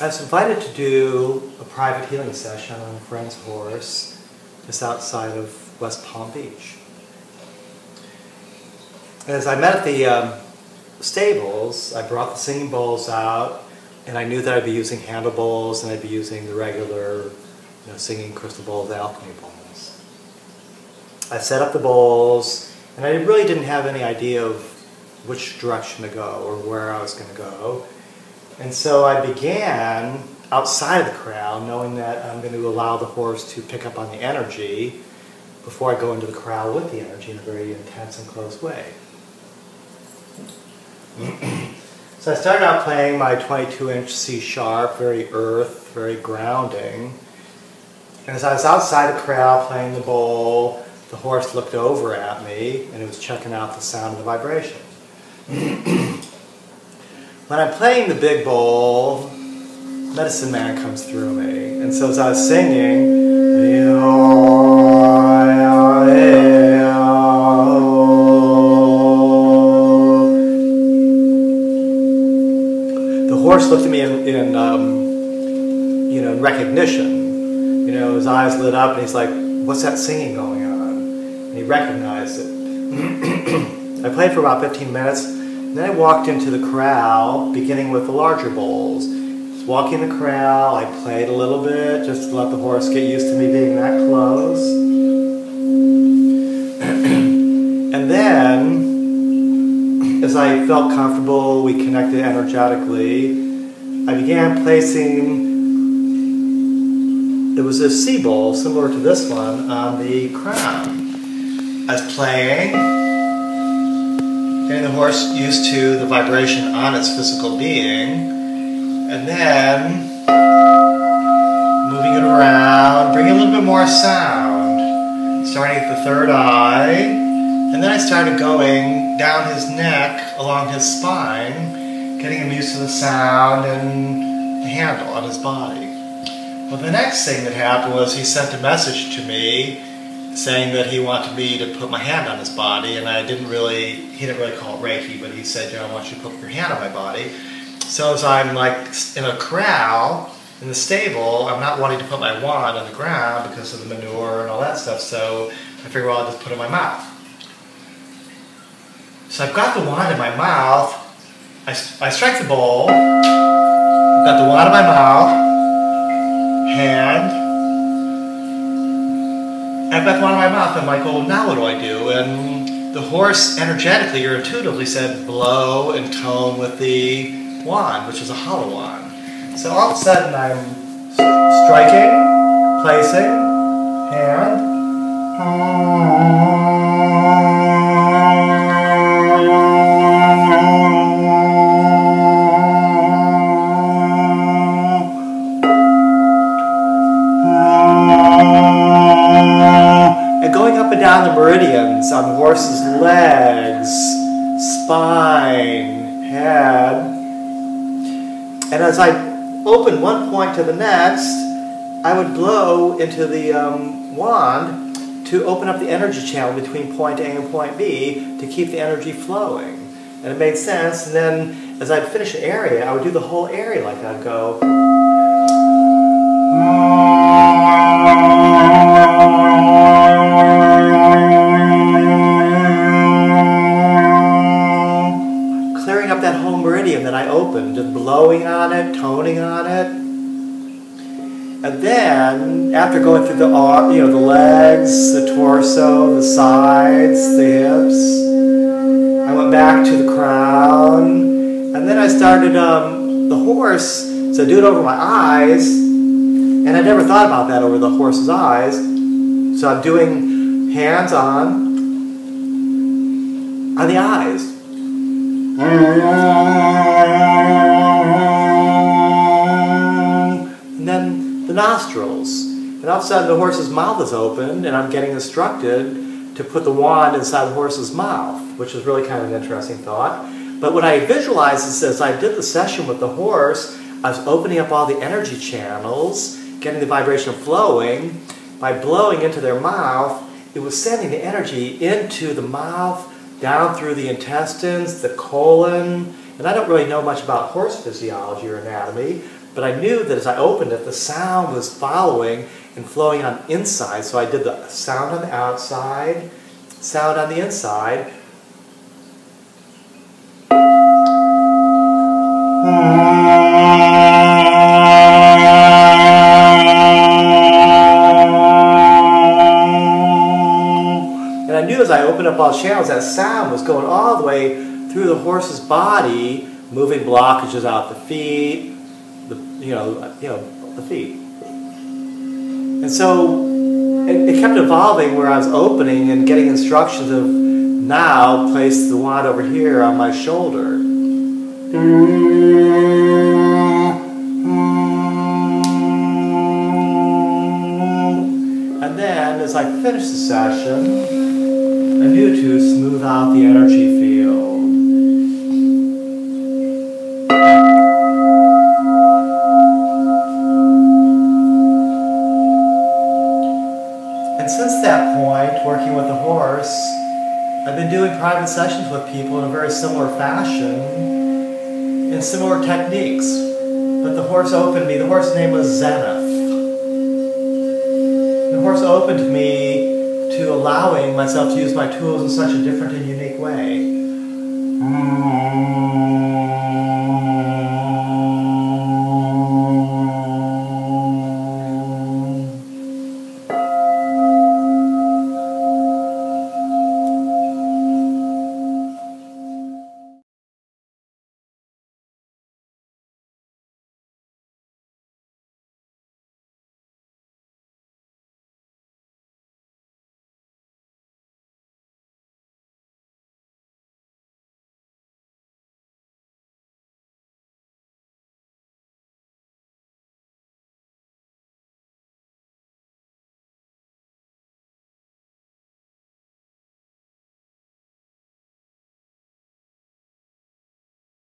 I was invited to do a private healing session on a friend's horse just outside of West Palm Beach. As I met at the stables, I brought the singing bowls out, and I knew that I'd be using handle bowls and I'd be using the regular singing crystal bowls, the alchemy bowls. I set up the bowls, and I really didn't have any idea of which direction to go or where I was going to go. And so I began outside of the corral, knowing that I'm going to allow the horse to pick up on the energy before I go into the corral with the energy in a very intense and close way. So I started out playing my 22-inch C sharp, very earth, very grounding. And as I was outside the corral playing the bowl, the horse looked over at me and it was checking out the sound of the vibration. When I'm playing the big bowl, medicine man comes through me. And so as I was singing, the horse looked at me in recognition. His eyes lit up and he's like, "What's that singing going on?" And he recognized it. I played for about 15 minutes. Then I walked into the corral, beginning with the larger bowls. Just walking the corral, I played a little bit, just to let the horse get used to me being that close. And then, as I felt comfortable, we connected energetically, I began placing, there was a C bowl, similar to this one, on the crown. I was playing, getting the horse used to the vibration on its physical being, and then moving it around, bringing a little bit more sound, starting at the third eye, and then I started going down his neck, along his spine, getting him used to the sound and the handle on his body. Well, the next thing that happened was he sent a message to me saying that he wanted me to put my hand on his body, and he didn't really call it Reiki, but he said, I want you to put your hand on my body. So as I'm like in a corral, in the stable, I'm not wanting to put my wand on the ground because of the manure and all that stuff, so I figured, well, I'll just put it in my mouth. So I've got the wand in my mouth, I strike the bowl, I've got the wand in my mouth, hand, I've got one in my mouth. I'm like, well, now what do I do? And the horse energetically or intuitively said, blow and tone with the wand, which is a hollow wand. So all of a sudden I'm striking, placing, hand, down the meridians on the horse's legs, spine, head. And as I opened one point to the next, I would blow into the wand to open up the energy channel between point A and point B to keep the energy flowing. And it made sense. And then as I'd finish an area, I would do the whole area like that. I'd go. That whole meridian that I opened, just blowing on it, toning on it. And then, after going through the legs, the torso, the sides, the hips, I went back to the crown, and then I started the horse, so do it over my eyes, and I never thought about that over the horse's eyes, so I'm doing hands on the eyes. And then the nostrils. And all of a sudden the horse's mouth is opened and I'm getting instructed to put the wand inside the horse's mouth, which is really kind of an interesting thought. But what I visualized is as I did the session with the horse, I was opening up all the energy channels, getting the vibration flowing. By blowing into their mouth, it was sending the energy into the mouth, down through the intestines, the colon, and I don't really know much about horse physiology or anatomy, But I knew that as I opened it, the sound was following and flowing on inside. So I did the sound on the outside, sound on the inside. And I knew as I opened up all the channels, that sound was going all the way through the horse's body, moving blockages out the feet, the feet. And so it kept evolving where I was opening and getting instructions of now place the wand over here on my shoulder. And then as I finished the session, I knew to smooth out the energy field. And since that point, working with the horse, I've been doing private sessions with people in a very similar fashion, in similar techniques. But the horse opened me. The horse's name was Zenith. The horse opened me to allowing myself to use my tools in such a different and unique way.